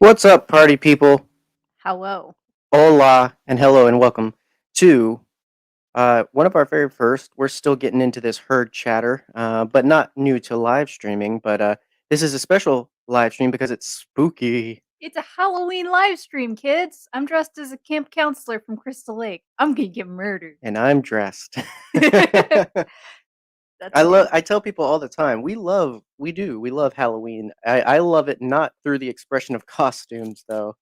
What's up, party people? Hello. Hola and hello and welcome to one of our very first. We're still getting into this herd chatter, but not new to live streaming. But this is a special live stream because it's spooky, It's a Halloween live stream, kids. I'm dressed as a camp counselor from Crystal Lake. I'm gonna get murdered. and I'm dressed. That's me. I tell people all the time we love Halloween. I love it not through the expression of costumes though.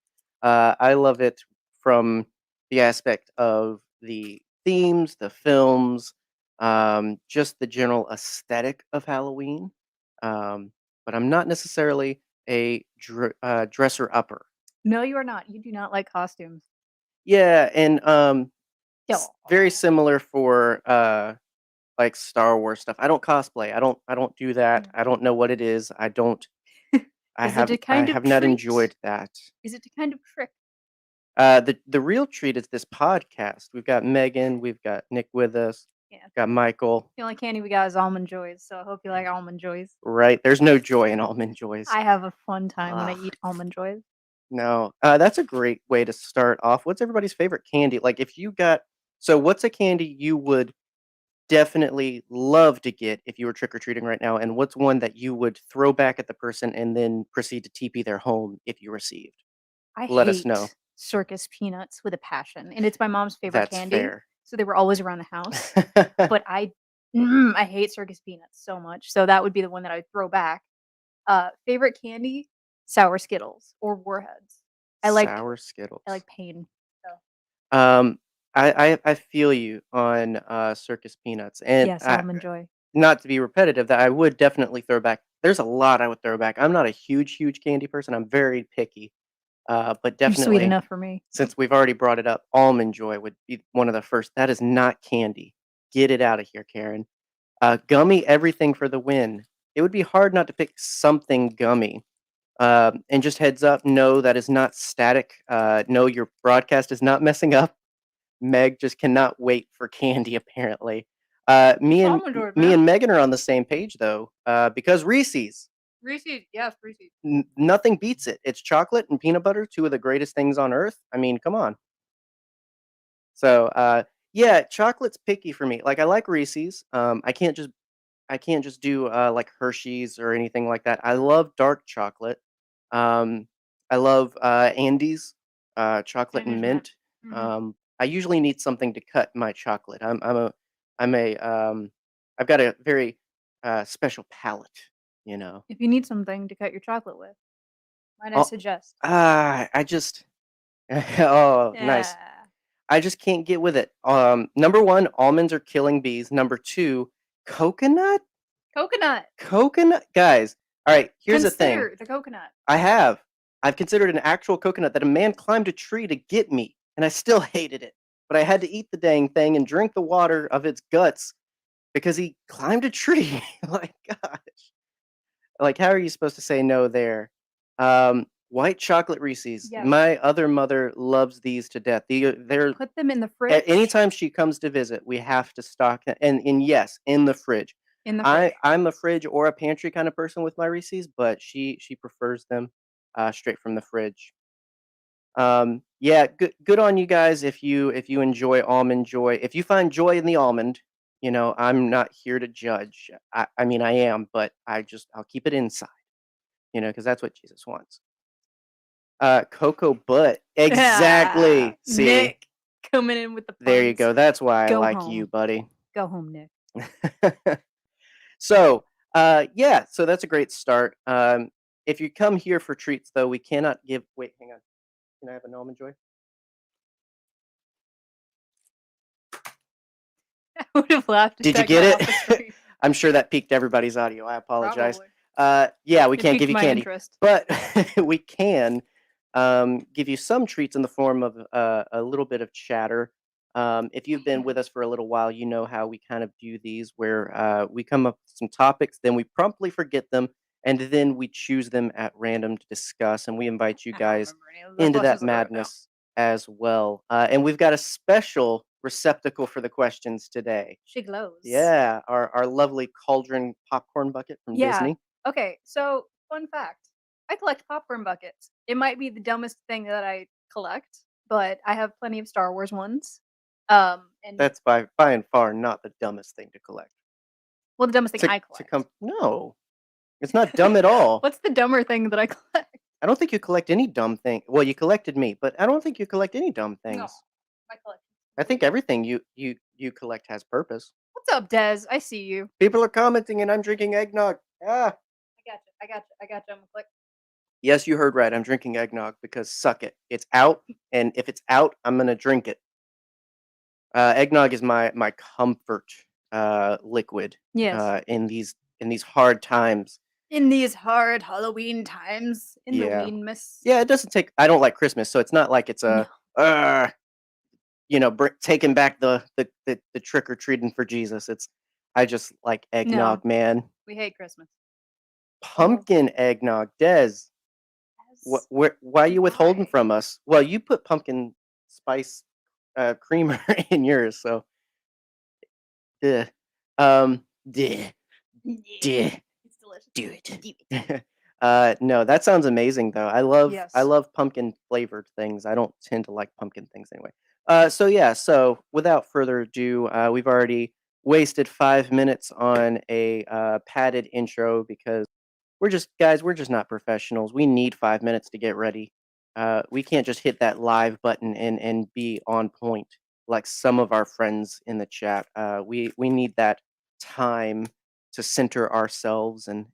I love it from the aspect of the themes, the films, just the general aesthetic of Halloween. But I'm not necessarily a dresser upper. No, you are not. You do not like costumes. Yeah, and very Aw. similar for like Star Wars stuff. I don't cosplay. I don't do that. Mm. I don't know what it is. I don't Is it a I kind of have not treat? enjoyed that. Is it a kind of trick? The real treat is this podcast. We've got Megan, we've got Nick with us, Yeah. got Michael. The only candy we got is almond joys, so I hope you like almond joys. Right. There's no joy in almond joys. I have a fun time when I Ugh, eat almond joys. no. That's a great way to start off. What's everybody's favorite candy? Like if you got what's a candy you would definitely love to get if you were trick or treating right now, and what's one that you would throw back at the person and then proceed to TP their home if you received? I Let us know. hate circus peanuts with a passion, and it's my mom's favorite That's candy, fair. so they were always around the house. But I hate circus peanuts so much, so that would be the one that I'd throw back. Favorite candy? Sour Skittles or Warheads. I like Sour I Skittles. like pain, so Um, I feel you on circus peanuts, and yes, Almond Joy. not to be repetitive, that I would definitely throw back. There's a lot I would throw back. I'm not a huge candy person. I'm very picky, but You're sweet definitely enough for me. since we've already brought it up, almond joy would be one of the first. That is not candy. Get it out of here, Karen. Gummy everything for the win. It would be hard not to pick something gummy. And just heads up, no, that is not static. No, your broadcast is not messing up. Meg just cannot wait for candy. Apparently, It's Almond Joy, me man. and Megan are on the same page though, because Reese's. Reese's, yes, Reese's. Nothing beats it. It's chocolate and peanut butter, two of the greatest things on earth. I mean, come on. So, yeah, chocolate's picky for me. Like I like Reese's. I can't just do like Hershey's or anything like that. I love dark chocolate. Um, I love Andes, chocolate and Candy's mint. mint. Mhm. I usually need something to cut my chocolate. I'm a I've got a very special palate, you know. If you need something to cut your chocolate with, might I Oh, suggest? I just oh, nice. Yeah. I just can't get with it. Number one, almonds are killing bees. Number two, coconut. Coconut. Coconut, guys. All right, here's the thing. Consider the coconut. I have. I've considered an actual coconut that a man climbed a tree to get me, and I still hated it. But I had to eat the dang thing and drink the water of its guts because he climbed a tree. Like, gosh. Like, how are you supposed to say no there? White chocolate Reese's. Yes. My other mother loves these to death. They're Put them in the fridge. anytime she comes to visit, we have to stock it. And yes, in the fridge. In the fridge. I'm a fridge or a pantry kind of person with my Reese's, but she prefers them straight from the fridge. Yeah, good on you guys if you enjoy almond joy. If you find joy in the almond, you know, I'm not here to judge. I mean I am, but I'll keep it inside, you know, because that's what Jesus wants. Cocoa butt. Exactly. See, Nick coming in with the there you puns. go. That's why I Go like home. you, buddy. Go home, Nick. So, yeah, so that's a great start. If you come here for treats, though, we cannot give. Wait, hang on. Can I have an almond joy? I would have laughed. Did you get it? I'm sure that piqued everybody's audio. I apologize. Probably. Yeah, we It can't piqued give you my candy, interest. but we can give you some treats in the form of a little bit of chatter. If you've been with us for a little while, you know how we kind of do these, where we come up with some topics, then we promptly forget them, and then we choose them at random to discuss, and we invite you I don't guys remember any of the into that questions that I wrote down. madness as well. And we've got a special receptacle for the questions today. She glows. Yeah, our lovely cauldron popcorn bucket from Yeah. Disney. Okay, so fun fact. I collect popcorn buckets. It might be the dumbest thing that I collect, but I have plenty of Star Wars ones. And That's by and far not the dumbest thing to collect. well, the dumbest thing To I to collect. come No, it's not dumb at all. What's the dumber thing that I collect? I don't think you collect any dumb thing. Well, you collected me, but I don't think you collect any dumb No, things. my collection. I think everything you collect has purpose. What's up, Des? I see you. People are commenting, and I'm drinking eggnog. Ah. I got you. I'm gonna click. Yes, you heard right. I'm drinking eggnog because suck it. It's out, and if it's out, I'm gonna drink it. Eggnog is my comfort liquid Yes. in these hard times. In these hard Halloween times, in the Yeah, weenmas. yeah. It doesn't take. I don't like Christmas, so it's not like it's No. uh, taking back the trick or treating for Jesus. I just like No. eggnog, man. We hate Christmas. Pumpkin eggnog, Des. Yes. Why are you withholding Why? from us? Well, you put pumpkin spice creamer in yours, so duh. Duh, duh, It's delicious. do it. Do it. No, that sounds amazing though. I Yes. love pumpkin flavored things. I don't tend to like pumpkin things anyway. So yeah, so without further ado, we've already wasted 5 minutes on a padded intro because we're just not professionals. We need 5 minutes to get ready. We can't just hit that live button and be on point like some of our friends in the chat. We need that time to center ourselves and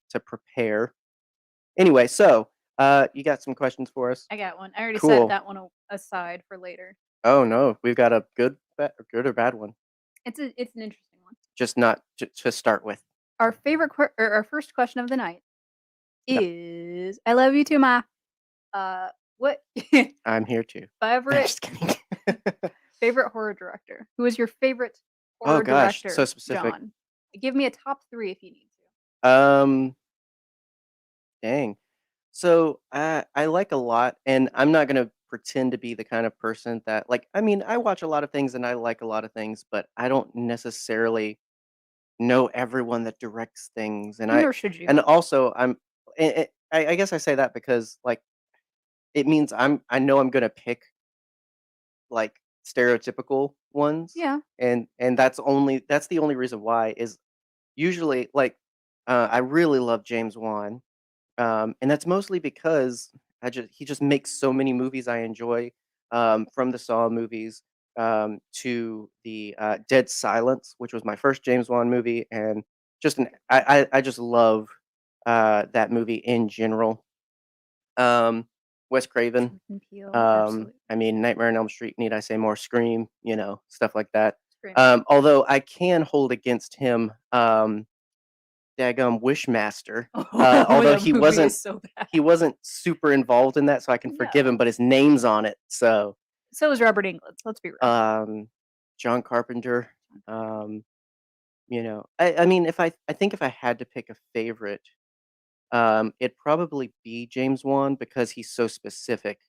to prepare. Anyway, so you got some questions for us? I got one. I already set Cool. that one aside for later. Oh no, we've got a good or bad one. It's an interesting one. Just not to start with. Our favorite or our first question of the night Yep. is I love you too, Ma. What I'm here too. favorite Just kidding. favorite horror director? Who is your favorite Oh horror gosh, director? so specific. John. Give me a top 3 if you need to. Dang. So I like a lot, and I'm not gonna pretend to be the kind of person that like. I mean, I watch a lot of things and I like a lot of things, but I don't necessarily know everyone that directs things. Nor should you. And also I guess I say that because like it means I know I'm gonna pick like stereotypical ones, Yeah. and that's the only reason why is usually like I really love James Wan. And that's mostly because he just makes so many movies I enjoy, from the Saw movies to the Dead Silence, which was my first James Wan movie, and I just love that movie in general. Wes Craven. Jordan Peele, absolutely. I mean, Nightmare on Elm Street. Need I say more? Scream. Stuff like that. Scream. Although I can hold against him. Daggum Wishmaster. Although that movie is so bad. he wasn't super involved in that, so I can forgive him, No. but his name's on it. So, So is Robert Englund. Let's be real. John Carpenter. I mean, I think if I had to pick a favorite, it'd probably be James Wan because he's so specific.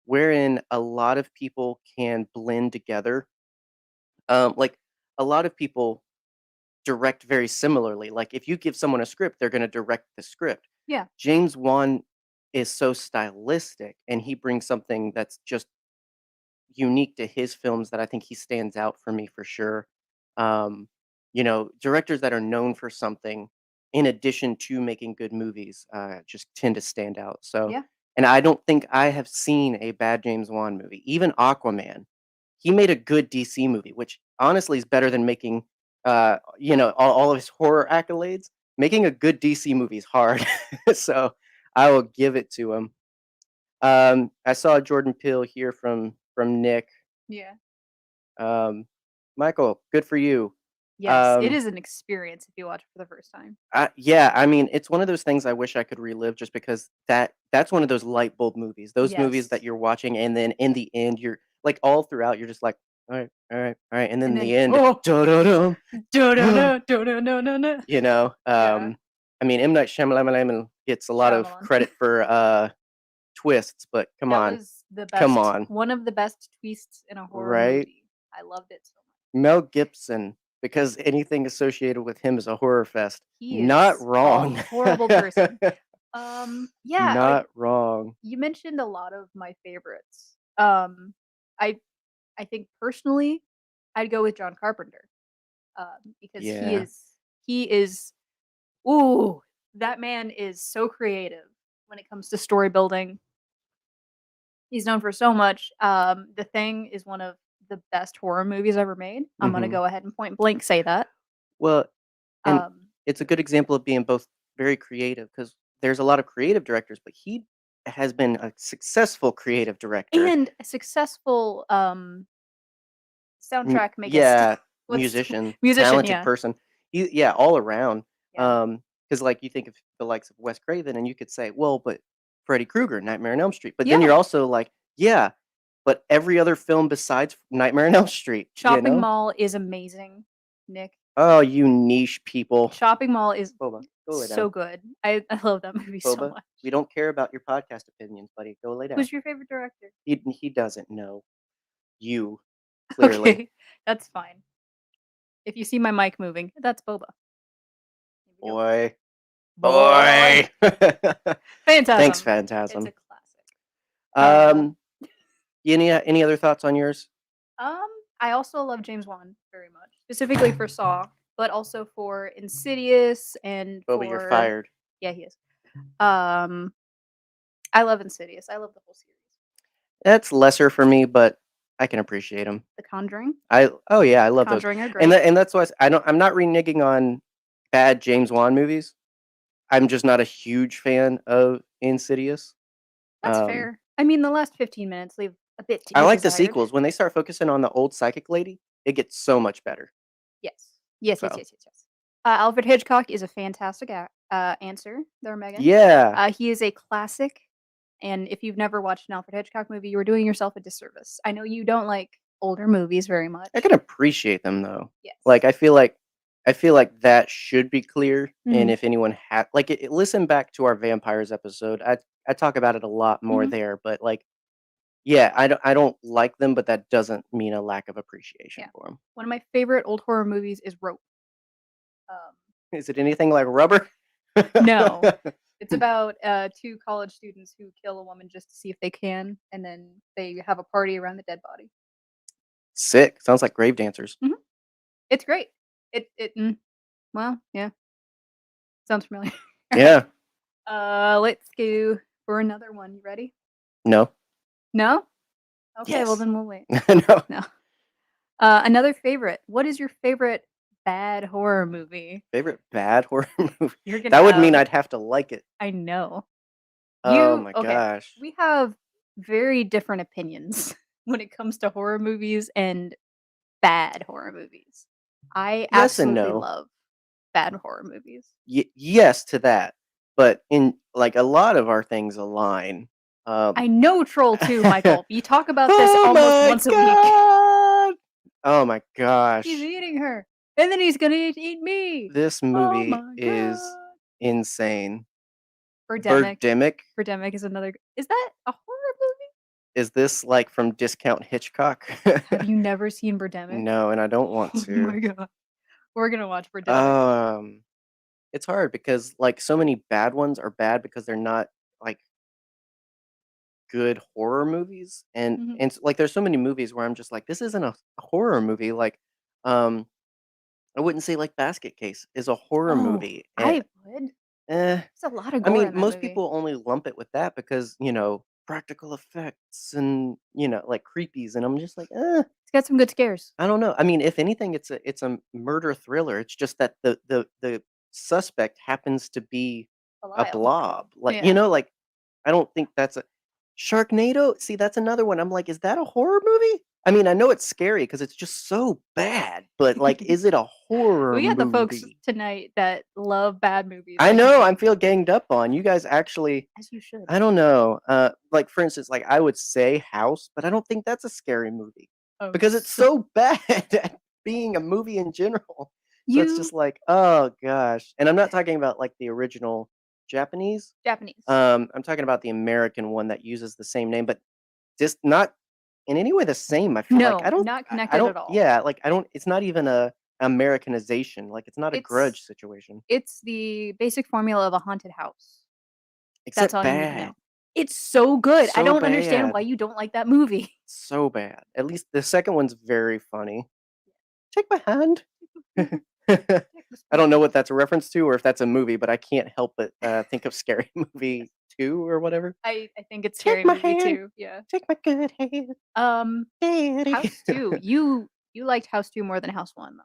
Wherein a lot of people can blend together. Like a lot of people direct very similarly. Like if you give someone a script, they're going to direct the script. Yeah. James Wan is so stylistic and he brings something that's just unique to his films that I think he stands out for me for sure. Um, directors that are known for something in addition to making good movies just tend to stand out. So, Yeah. and I don't think I have seen a bad James Wan movie. Even Aquaman, he made a good DC movie, which honestly is better than making, all of his horror accolades. Making a good DC movie is hard, so I will give it to him. I saw Jordan Peele here from Nick. Yeah. Michael, good for you. Yes, it is an experience if you watch it for the first time. Yeah, I mean, it's one of those things I wish I could relive just because that's one of those light bulb movies. Those movies that Yes. you're watching and then in the end you're like all throughout you're just like, all right, all right, all right, and then And in then, the end, oh, dun-dun-dun, no. you know, Yeah. I mean, M. Night Shyamalan gets a lot of Shyamalan. credit for twists, but come That on, was the come best on, one of the best twists in a horror right? movie. I loved it so much. Mel Gibson, because anything associated with him is a horror fest. He Not is a wrong. horrible person. Yeah, like Not wrong. you mentioned a lot of my favorites. I I think personally, I'd go with John Carpenter, because Yeah. he is ooh, that man is so creative when it comes to story building. He's known for so much. The Thing is one of the best horror movies ever made. I'm gonna Mhm. go ahead and point blank say that. Well, and Um, it's a good example of being both very creative because there's a lot of creative directors, but he has been a successful creative director. and a successful, soundtrack Yeah, what's musician, musician, talented yeah. person. Yeah, all around. Yeah. Because like, you think of the likes of Wes Craven, and you could say, "Well, but Freddy Krueger, Nightmare on Elm Street." But then Yeah. you're also like, "Yeah, but every other film besides Nightmare on Elm Street," you Shopping know? Mall is amazing, Nick. Oh, you niche people. Shopping Mall is Boba, go lay down. so good. I love that movie so Boba, much. we don't care about your podcast opinions, buddy. Go lay down. Who's your favorite director? He doesn't know. You, clearly. Okay, that's fine. If you see my mic moving, that's Boba. Here we go. Boy. Boy! Boy. Thanks, Phantasm. It's a Phantasm. classic. Uh, Um, any other thoughts on yours? um, I also love James Wan very much, specifically for Saw, but also for Insidious and Boba, you're for fired. yeah, he is. Um, I love Insidious. I love the whole series. That's lesser for me, but I can appreciate them. The Conjuring. Oh yeah, I The love those. Conjuring are great. And that's why I'm not reneging on bad James Wan movies. I'm just not a huge fan of Insidious. That's Um, fair. I mean, the last 15 minutes leave a bit to I be like the desired. sequels. When they start focusing on the old psychic lady, it gets so much better. Yes. Yes, yes, So yes, yes, yes. Alfred Hitchcock is a fantastic answer there, Megan. yeah, He is a classic, and if you've never watched an Alfred Hitchcock movie, you are doing yourself a disservice. I know you don't like older movies very I much. can appreciate them though. Like Yes. I feel like that should be clear. And Mhm, if anyone had like listen back to our vampires episode, I talk about it a lot more mhm. there. But like, yeah, I don't like them, but that doesn't mean a lack of appreciation Yeah. for them. One of my favorite old horror movies is Rope. Um, Is it anything like Rubber? no. It's about, 2 college students who kill a woman just to see if they can, and then they have a party around the dead body. Sick. Sounds like Grave Dancers. Mhm. It's great. Well, yeah, sounds familiar. Yeah. Let's go for another one. You ready? No. No? Okay, well, Yes. then we'll wait. No. No. Another favorite. What is your favorite bad horror movie? Favorite bad horror movie. You're gonna That would mean have I'd have to like it. I know. Oh You my okay, gosh. we have very different opinions when it comes to horror movies and bad horror movies. I Yes and absolutely no. love bad horror movies. Yes to that, but in like a lot of our things align. I know Troll 2, Michael. You talk about this Oh almost my once a week. god! Oh my He's gosh. eating her, and then he's gonna eat me. This Oh movie my is god. insane. Birdemic. Birdemic? Birdemic is another is that a horror movie? Is this like from Discount Hitchcock? Have you never seen Birdemic? No, and I don't want Oh to. my god. We're gonna watch Birdemic. Um, it's hard because like so many bad ones are bad because they're not like good horror movies, Mhm. like there's so many movies where I'm just like, this isn't a horror movie. Like, um, I wouldn't say like Basket Case is a horror Oh, movie. I would. Eh, There's a lot of I gore mean, in that most movie. people only lump it with that because practical effects and like creepies, and I'm just like, It's got some good scares. I don't know. I mean, if anything, it's a murder thriller. It's just that the suspect happens to be a Belial. blob. Like, Yeah. like I don't think that's a Sharknado. See, that's another one. I'm like, is that a horror movie? I mean, I know it's scary because it's just so bad, but like, is it a horror We got the folks movie? tonight that love bad movies I like know. me, I'm feel ganged up on you guys. Actually, as you should. I don't know. Like for instance, like I would say House, but I don't think that's a scary movie Oh, because it's so so bad at being a movie in general. So it's you just like, oh gosh. And I'm not talking about like the original Japanese. Japanese. I'm talking about the American one that uses the same name, but just not in any way the same. I feel like No, not I connected don't. at all. Yeah, like I don't. It's not even a Americanization. Like it's not a It's Grudge situation. it's the basic formula of a haunted house. That's except all you need to bad. know. It's so good. I So don't understand why bad. you don't like that movie. So bad. At least the second one's very funny. Take my hand. I don't know what that's a reference to or if that's a movie, but I can't help but think of Scary Yes. Movie 2 or whatever. I think it's Take Scary my Movie hand. too, yeah. Take my good hand, Um, daddy. House 2, you liked House 2 more than House 1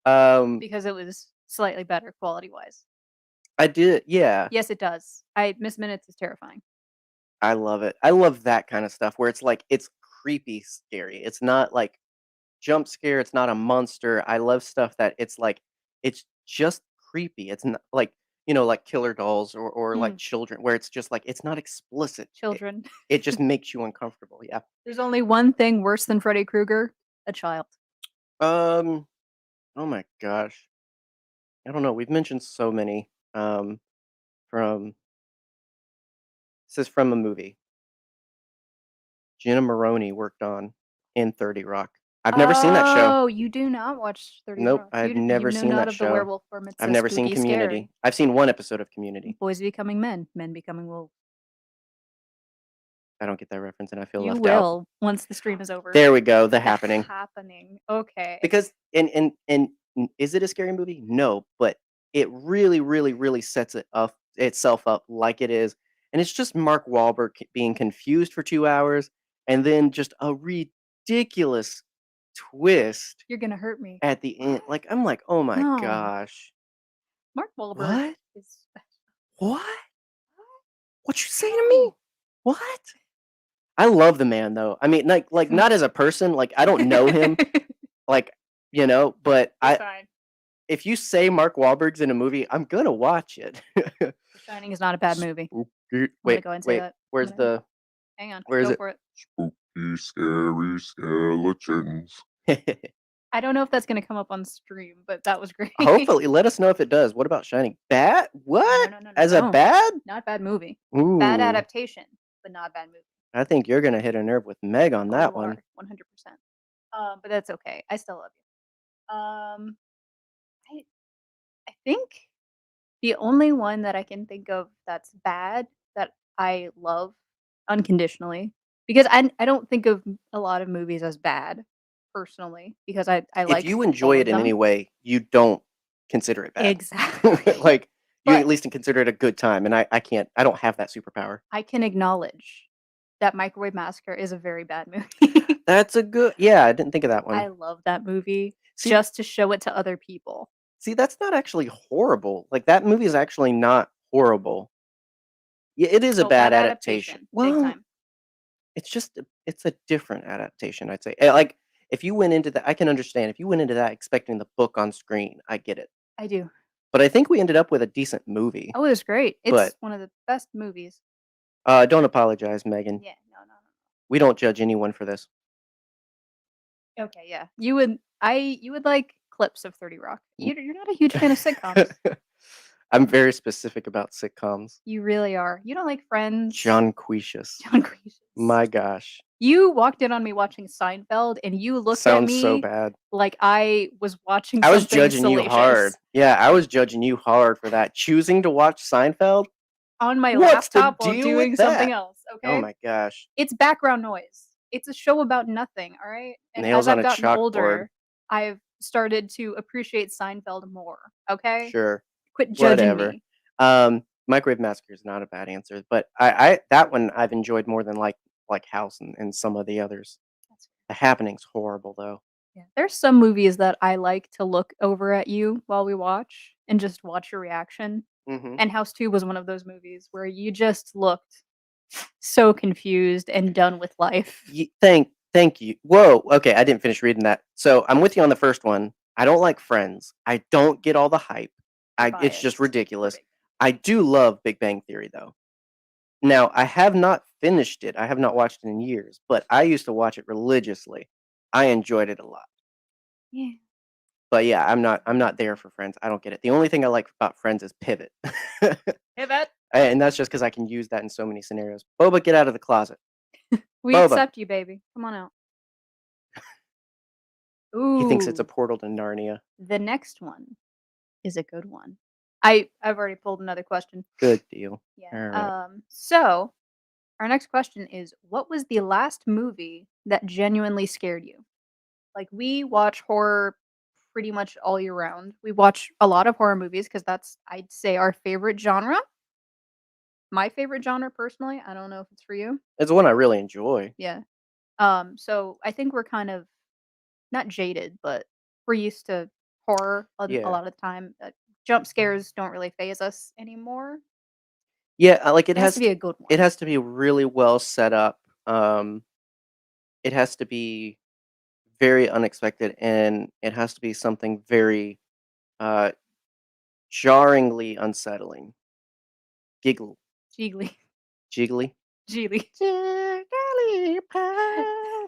though, um, because it was slightly better quality-wise. I did, yeah. Yes, it does. I Miss Minutes is terrifying. I love it. I love that kind of stuff where it's like it's creepy scary. It's not like jump scare. It's not a monster. I love stuff that it's like it's just creepy. It's not like like killer dolls or like Mm, children where it's just like it's not explicit. It, children. it just makes you uncomfortable. Yeah. There's only one thing worse than Freddy Krueger, a child. Um. Oh my gosh. I don't know. We've mentioned so many. From this is from a movie. Jenna Maroney worked on in 30 Rock. I've never seen that show. Oh, you do not watch 30 Nope, Rock. I've You never know seen not that of the show. werewolf form, it's I've so never seen spooky Community. scary. I've seen one episode of Community. Boys becoming men, men becoming wolves. I don't get that reference, and I feel You left out. will once the stream is over. There we go, The The Happening. Happening. Okay. Because is it a scary movie? No, but it really, really, really sets it up itself up like it is, and it's just Mark Wahlberg being confused for 2 hours, and then just a ridiculous twist You're gonna hurt me. at the end. What? Like, I'm like, "Oh my No. gosh. Mark Wahlberg What? is special. What? What you say to me? No. What?" I love the man, though. I mean, like, not as a person, like, I don't know him, like, but It's fine. if you say Mark Wahlberg's in a movie, I'm gonna watch it. The Shining is not a bad movie. Spooky I'm gonna wait, go and say wait, that. where's the Hang on. where is Go it? for it. Spooky, scary skeletons. I don't know if that's gonna come up on stream, but that was great. Hopefully, let us know if it does. What about Shining? Bad? No, What? no, no, no, As a no. bad? Not bad movie. Bad Ooh, adaptation, but not bad movie. I think you're gonna hit a nerve with Meg on Oh, that you one. are 100%. But that's okay. I still love you. I I think the only one that I can think of that's bad that I love unconditionally, because I don't think of a lot of movies as bad personally because I If like you all enjoy of it in them. any way, you don't consider it bad. Exactly. Like, you at But least consider it a good time, and I can't. I don't have that superpower. I can acknowledge that Microwave Massacre is a very bad movie. That's a good yeah, I didn't think of that I one. love that movie See just to show it to other people. see, that's not actually horrible. Like, that movie is actually not horrible. Yeah, it is a Oh, bad bad adaptation. adaptation, big Well, time. it's a different adaptation, I'd say. Like, if you went into that I can understand. If you went into that expecting the book on screen, I get it. I do. But I think we ended up with a decent movie. Oh, it was great. But, It's one of the best movies. don't apologize, Megan. Yeah, no, no, We don't judge anyone for this. no. Okay, yeah. You would like clips of 30 Rock. You're not a huge fan of sitcoms. I'm very specific about sitcoms. You really are. You don't like Friends. John Quisius. John Gracious. My gosh. You walked in on me watching Seinfeld, and you looked at Sounds so me bad. like I was watching I was something judging you hard. salacious. Yeah, I was judging you hard for that. Choosing to watch Seinfeld? On my What's the laptop while deal with doing something that? else, Oh okay? my gosh. It's background noise. It's a show about nothing, alright? And as Nails on I've a gotten chalkboard. older, I've started to appreciate Seinfeld more, okay? Sure. Quit judging Whatever. me. Microwave Massacre is not a bad answer, but I that one I've enjoyed more than like House and some of the others. That's The Happening's horrible though. Yeah, there's some movies that I like to look over at you while we watch and just watch your reaction, Mhm. and House 2 was one of those movies where you just looked so confused and done with life. Thank you. Whoa, okay, I didn't finish reading that. So, I'm with you on the first one. I don't like Friends. I don't get all the hype. You're It's just biased. You're ridiculous. big. I do love Big Bang Theory though. Now, I have not finished it. I have not watched it in years, but I used to watch it religiously. I enjoyed it a lot. Yeah. But yeah, I'm not there for Friends. I don't get it. The only thing I like about Friends is Pivot. Pivot. And that's just because I can use that in so many scenarios. Boba, get out of the closet. We Boba. accept you, baby. Come on out. He thinks it's a Ooh, portal to Narnia. the next one is a good one. I've already pulled another question. Good deal. Yeah. Alright. So our next question is, what was the last movie that genuinely scared you? Like, we watch horror pretty much all year round. We watch a lot of horror movies because that's, I'd say, our favorite genre. My favorite genre, personally. I don't know if it's for you. It's one I really enjoy. Yeah. So I think we're kind of not jaded, but we're used to horror a Yeah. lot of the time. Jump scares don't really phase us anymore. Yeah, like, It has to be a good it one. has to be really well set up, it has to be very unexpected, and it has to be something very, uh, jarringly unsettling. Giggle Jiggly. jiggly? Geely. Jigglypuff.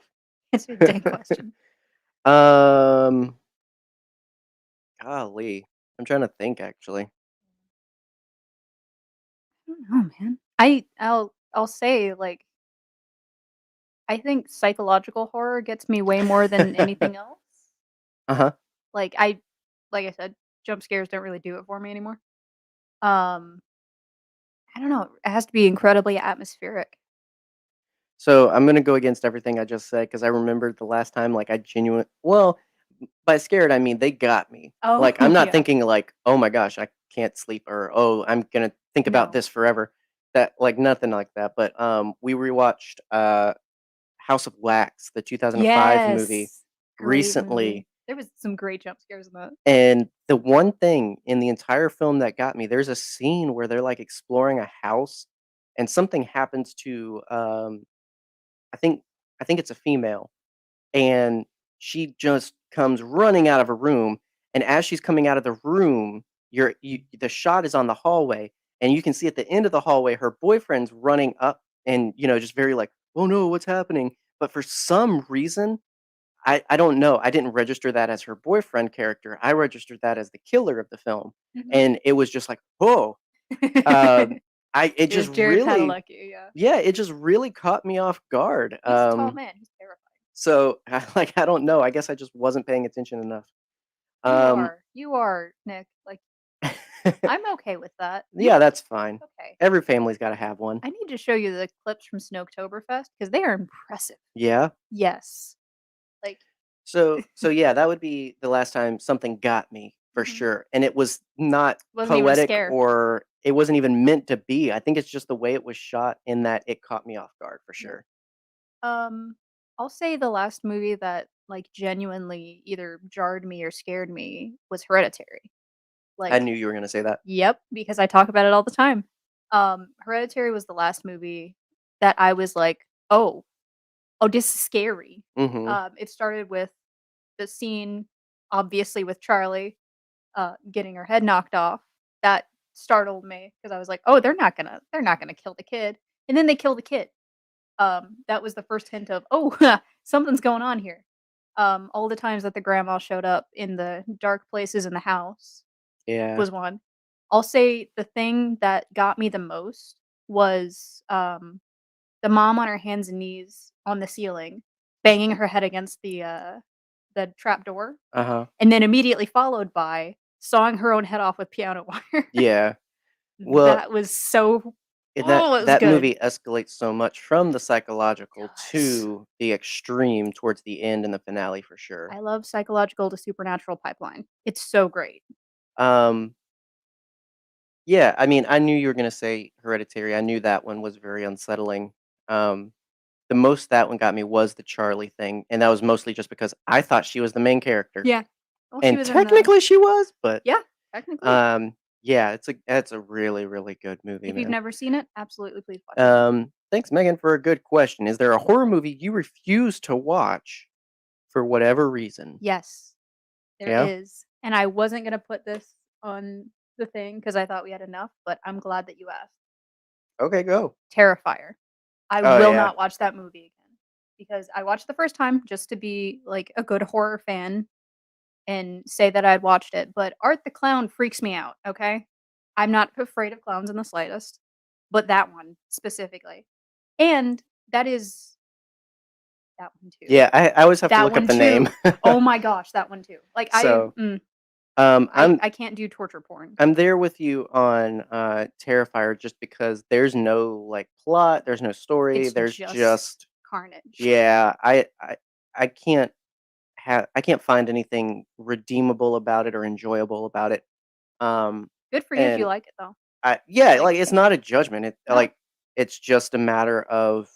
Answer the dang question. Um, golly, I'm trying to think, actually. I don't know, man. I'll say, like, I think psychological horror gets me way more than anything else. Uh-huh. Like, like I said, jump scares don't really do it for me anymore. Um, I don't know, it has to be incredibly atmospheric. So, I'm gonna go against everything I just said because I remembered the last time, like, I genuine well, by scared, I mean they got me. Oh, Like, I'm not yeah. thinking like, "Oh my gosh, I can't sleep," or, "Oh, I'm gonna think about No. this forever." That like, nothing like that, but, we rewatched, House of Wax, the 2005 movie, Yes. Great movie. recently, There was some great jump scares in that. and the one thing in the entire film that got me, there's a scene where they're, like, exploring a house, and something happens to, I think I think it's a female, and she just comes running out of a room, and as she's coming out of the room, the shot is on the hallway, and you can see at the end of the hallway her boyfriend's running up and, just very like, "Oh no, what's happening?" But for some reason, I don't know, I didn't register that as her boyfriend character, I registered that as the killer of the film, Mhm. and it was just like, "Oh." Um, I it It was just Jared really Padalecki, yeah. yeah, it just really caught me off guard, He's a tall man, he's terrifying. so, like, I don't know, I guess I just wasn't paying attention enough. Um You are, Nick, like, I'm okay with that. Yeah, that's fine. Okay. Every family's gotta have one. I need to show you the clips from Snooktoberfest because they are impressive. Yeah? Yes. Like, So, yeah, that would be the last time something got me, for mhm. sure, and it was not Wasn't even a poetic scare. or it wasn't even meant to be, I think it's just the way it was shot in that it caught me off guard, for Yeah. sure. Um, I'll say the last movie that, like, genuinely either jarred me or scared me was Hereditary. I Like, knew you were gonna say that. yep, because I talk about it all the time. Hereditary was the last movie that I was like, "Oh, oh, this is scary." Mhm. It started with the scene, obviously, with Charlie, getting her head knocked off. That startled me because I was like, "Oh, they're not gonna kill the kid." And then they kill the kid. That was the first hint of, "Oh, something's going on here." All the times that the grandma showed up in the dark places in the house Yeah. was one. I'll say the thing that got me the most was, the mom on her hands and knees on the ceiling, banging her head against the trap door, Uh-huh. and then immediately followed by sawing her own head off with piano wire. Yeah. Well, That was so, and that oh, it was that good. movie escalates so much from the psychological Yes. to the extreme towards the end and the finale for sure. I love psychological to supernatural pipeline. It's so great. Um, yeah, I mean, I knew you were gonna say Hereditary. I knew that one was very unsettling. Um, the most that one got me was the Charlie thing, and that was mostly just because I thought she was the main character, Yeah. Well, she and was in the, technically she was, but yeah, technically. yeah, it's a really really good movie, If you've man. never seen it, absolutely please watch it. Thanks, Megan, for a good question. Is there a horror movie you refuse to watch for whatever reason? Yes, there Yeah. is, and I wasn't gonna put this on the thing because I thought we had enough, but I'm glad that you asked. Okay, go. Terrifier. I Oh will yeah. not watch that movie again because I watched the first time just to be, like, a good horror fan and say that I'd watched it, but Art the Clown freaks me out, okay? I'm not afraid of clowns in the slightest, but that one specifically. And that is that one too. Yeah, I always have to That look up one the name. too. Oh my gosh, that one too. Like, So, Um, I'm I can't do torture porn. I'm there with you on Terrifier just because there's no like plot, there's no story, It's there's just just carnage. yeah. I I can't find anything redeemable about it or enjoyable about it. Um, Good for you if you and like it though. yeah, Like, like it's not a judgment. no. It's just a matter of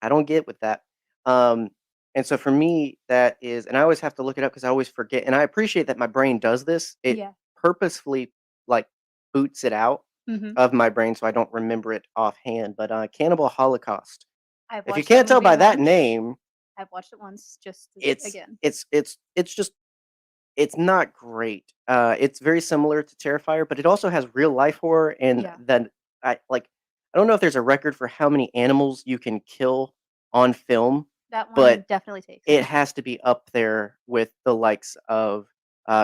I don't get with that. Um, and so for me, that is, and I always have to look it up because I always forget. And I appreciate that my brain does this. It Yeah. purposefully like boots it out Mhm. of my brain so I don't remember it offhand. But Cannibal Holocaust. I've If you watched that can't tell movie by that once. name, I've watched it once just it's again. it's just it's not great. It's very similar to Terrifier, but it also has real life horror, and Yeah. then I don't know if there's a record for how many animals you can kill on film, That one but definitely takes it it. has to be up there with the likes of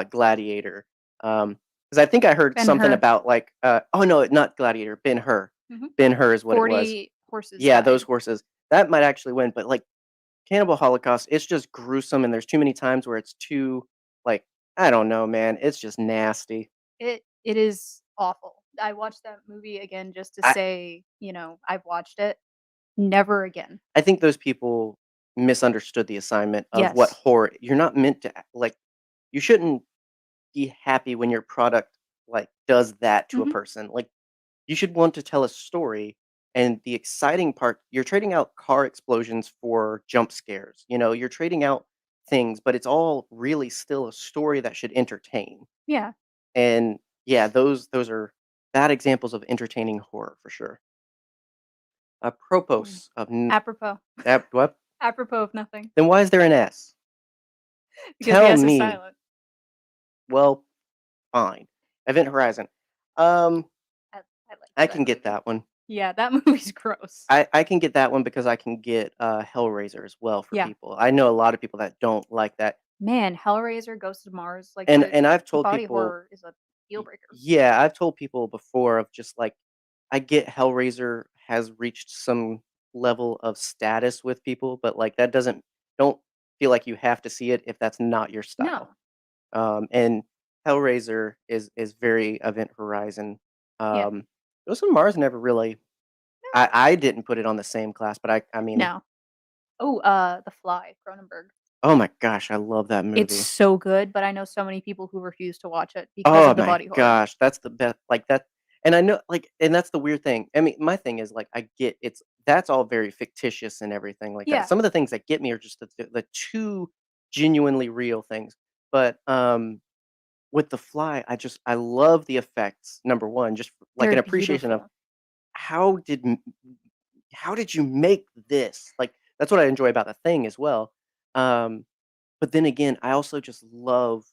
Gladiator. Because I think I heard something Ben-Hur. about like oh no, not Gladiator, Ben-Hur. Mhm. Ben-Hur is what it was. 40 horses Yeah, those died. horses. That might actually win, but like Cannibal Holocaust, it's just gruesome, and there's too many times where it's too, like, I don't know, man, it's just nasty. It is awful. I watched that movie again just to I say, I've watched it. Never again. I think those people misunderstood the assignment of what Yes. horror you're not meant to like, you shouldn't be happy when your product, like, does that to a Mhm. person, like, you should want to tell a story, and the exciting part you're trading out car explosions for jump scares, you're trading out things, but it's all really still a story that should entertain. Yeah. And yeah, those are bad examples of entertaining horror for sure. Mm. Apropos of Apropos. what? Apropos of nothing. Then why is there an S? Because the Tell S is me. silent. Well, fine. Event Horizon. Um, I liked I that can get movie. that one. Yeah, that movie's gross. I can get that one because I can get Hellraiser as well for Yeah. people. I know a lot of people that don't like that, Man, Hellraiser, Ghost of Mars, like and I've the told body people horror is a deal breaker. Yeah, I've told people before of just like I get Hellraiser has reached some level of status with people, but like that doesn't don't feel like you have to see it if that's not your style. No. And Hellraiser is very Event Horizon. Yeah. Ghost of Mars never really. I didn't put it on the same class, but I mean, No. Oh, The Fly, Cronenberg. oh my gosh, I love that It's movie. so good, but I know so many people who refuse to watch it because Oh of the my body horror. gosh, that's the best, like, that and I know, like and that's the weird thing. I mean, my thing is, like, I get it's that's all very fictitious and everything like that. Yeah. Some of the things that get me are just the 2 genuinely real things. But, with The Fly, I love the effects, number 1, just like They're an appreciation of beautiful. how did m how did you make this? Like, that's what I enjoy about The Thing as well. Um, but then again, I also just love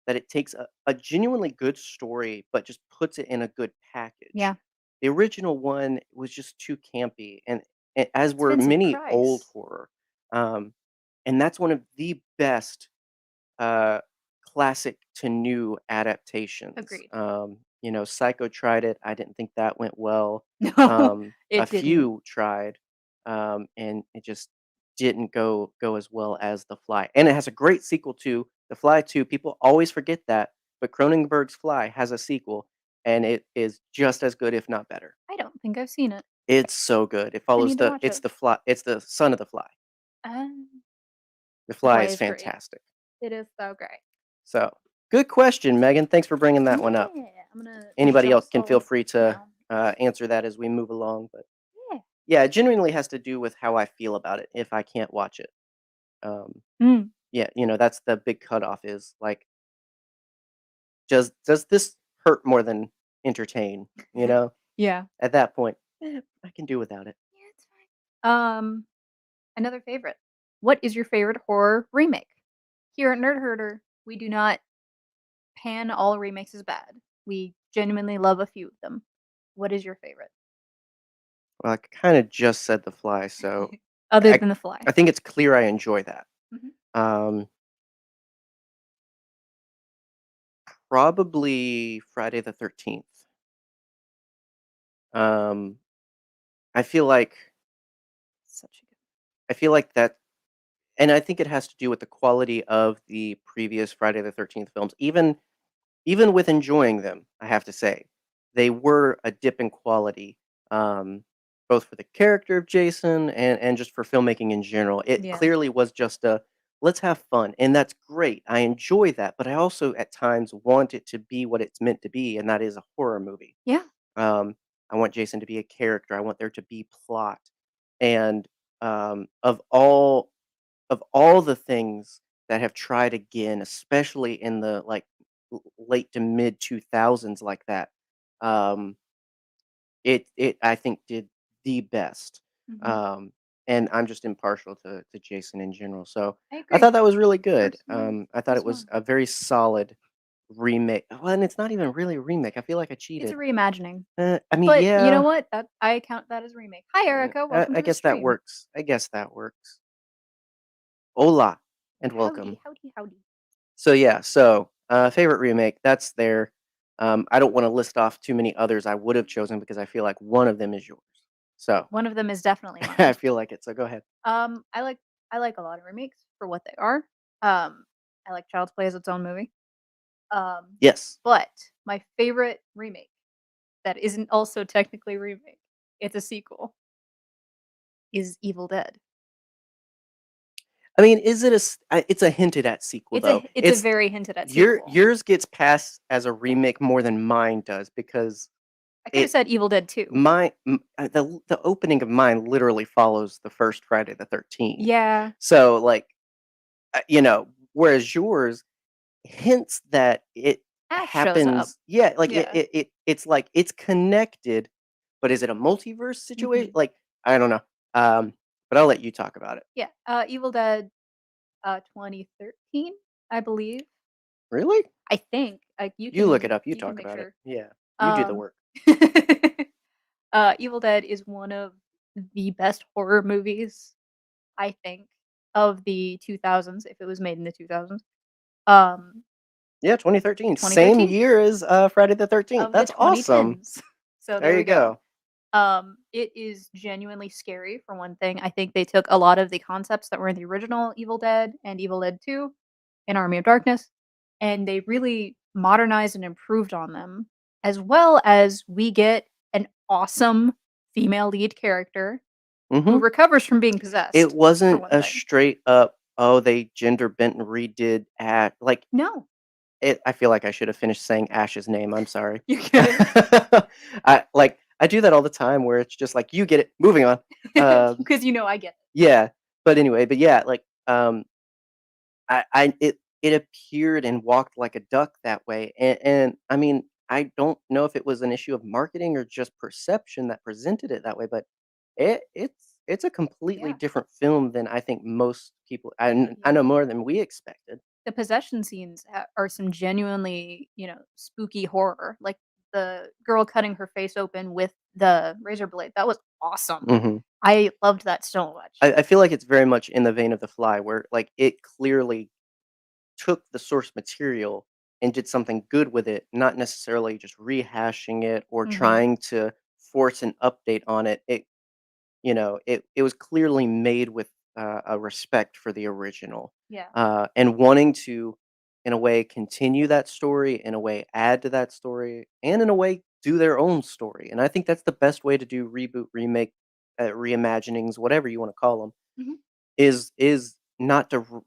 that it takes a genuinely good story, but just puts it in a good package. Yeah. The original one was just too campy, and as It's were Vincent many old Price. horror. Um, and that's one of the best uh, classic to new adaptations. Agreed. Psycho tried it. I didn't think that went well. No, A it didn't. few tried, and it just didn't go as well as The Fly. And it has a great sequel to The Fly 2. People always forget that, but Cronenberg's Fly has a sequel, and it is just as good, if not better. I don't think I've seen it. It's so good. It I follows need to watch it. it's the son of The Fly. Um, The The Fly Fly is is great. fantastic. It is so great. So, good question, Megan. Thanks for bringing that one up. Yeah, I'm gonna Anybody jump else can feel solo free to now. answer that as we move along. But Yeah. yeah, it genuinely has to do with how I feel about it if I can't watch it. Um, Mm. yeah, that's the big cutoff is like, does this hurt more than entertain? Yeah. At that point, I can do without it. Yeah, it's fine. Another favorite. What is your favorite horror remake? Here at Nerd Herder, we do not pan all remakes as bad. We genuinely love a few of them. What is your favorite? Well, I kind of just said The Fly, so Other I than The Fly. I think it's clear I enjoy that. Mhm. Um, Probably Friday the 13th. Um, I feel like Such a good that, and I think it has to do with the quality of the previous Friday the 13th films. Even even with enjoying them, I have to say, they were a dip in quality, um, both for the character of Jason and just for filmmaking in general. It Yeah. clearly was just a let's have fun, and that's great. I enjoy that, but I also at times want it to be what it's meant to be, and that is a horror movie. Yeah. Um, I want Jason to be a character. I want there to be plot, and of all the things that have tried again, especially in the, like, late to mid 2000s like that, um, it I think did the best, Mhm. um, and I'm just impartial to Jason in general, so I I agree. thought that was really good. Personally, I thought this it was one. a very solid remake. Well, and it's not even really a remake, I feel like I It's a cheated. reimagining. I mean, But you know yeah, what? That I count that as a remake. Hi, Erica. I Welcome I to the guess that stream. works. I guess that works. Hola, and Howdy, welcome. howdy, howdy. So yeah, so favorite remake, that's there. I don't want to list off too many others I would have chosen because I feel like one of them is yours. So One of them is definitely I mine. feel like it. So go ahead. I like a lot of remakes for what they are. Um, I like Child's Play as its own movie. Um, Yes. but my favorite remake that isn't also technically a remake, it's a sequel, is Evil Dead. I mean, is it it's a hinted at sequel though. It's a very hinted at Your sequel. yours gets passed as a remake more than mine does because I could have it said Evil Dead 2. the opening of mine literally follows the first Friday the 13th. Yeah. So like whereas yours hints that it Ash shows up. happens, yeah, like Yeah. it's like it's connected, but is it a multiverse situation? Mhm. Like I don't know. But I'll let you talk about it. Yeah. Evil Dead 2013, I believe. Really? I think. You look it up. You You can talk make about it. sure. Yeah, you do the Um work. Evil Dead is one of the best horror movies, I think, of the 2000s, if it was made in the 2000s. Um, Yeah, 2013, same 2013 year as Friday the 13th. of the That's awesome. 2010s. So There there you we go. go. It is genuinely scary for one thing. I think they took a lot of the concepts that were in the original Evil Dead and Evil Dead 2 and Army of Darkness, and they really modernized and improved on them, as well as we get an awesome female lead character who Hmm. recovers from being It possessed, for wasn't one a thing. straight up. Oh, they gender bent and redid at like No, it. I feel like I should have finished saying Ash's name. I'm sorry. you're good. I do that all the time where it's just like you get it. Moving on. Um, Because I get it. yeah. But anyway, but yeah, like it appeared and walked like a duck that way, and I mean, I don't know if it was an issue of marketing or just perception that presented it that way, but it's a completely Yeah, different film than I think most people. I know yeah. more than we expected. The possession scenes are some genuinely, spooky horror. Like the girl cutting her face open with the razor blade. That was awesome. Hmm. I loved that so much. I feel like it's very much in the vein of The Fly, where like it clearly took the source material and did something good with it, not necessarily just rehashing it or Mhm. trying to force an update on it. It was clearly made with a respect for the original, Yeah. and wanting to, in a way, continue that story, in a way, add to that story, and in a way, do their own story. And I think that's the best way to do reboot, remake, reimaginings, whatever you want to call them, Mhm. is not to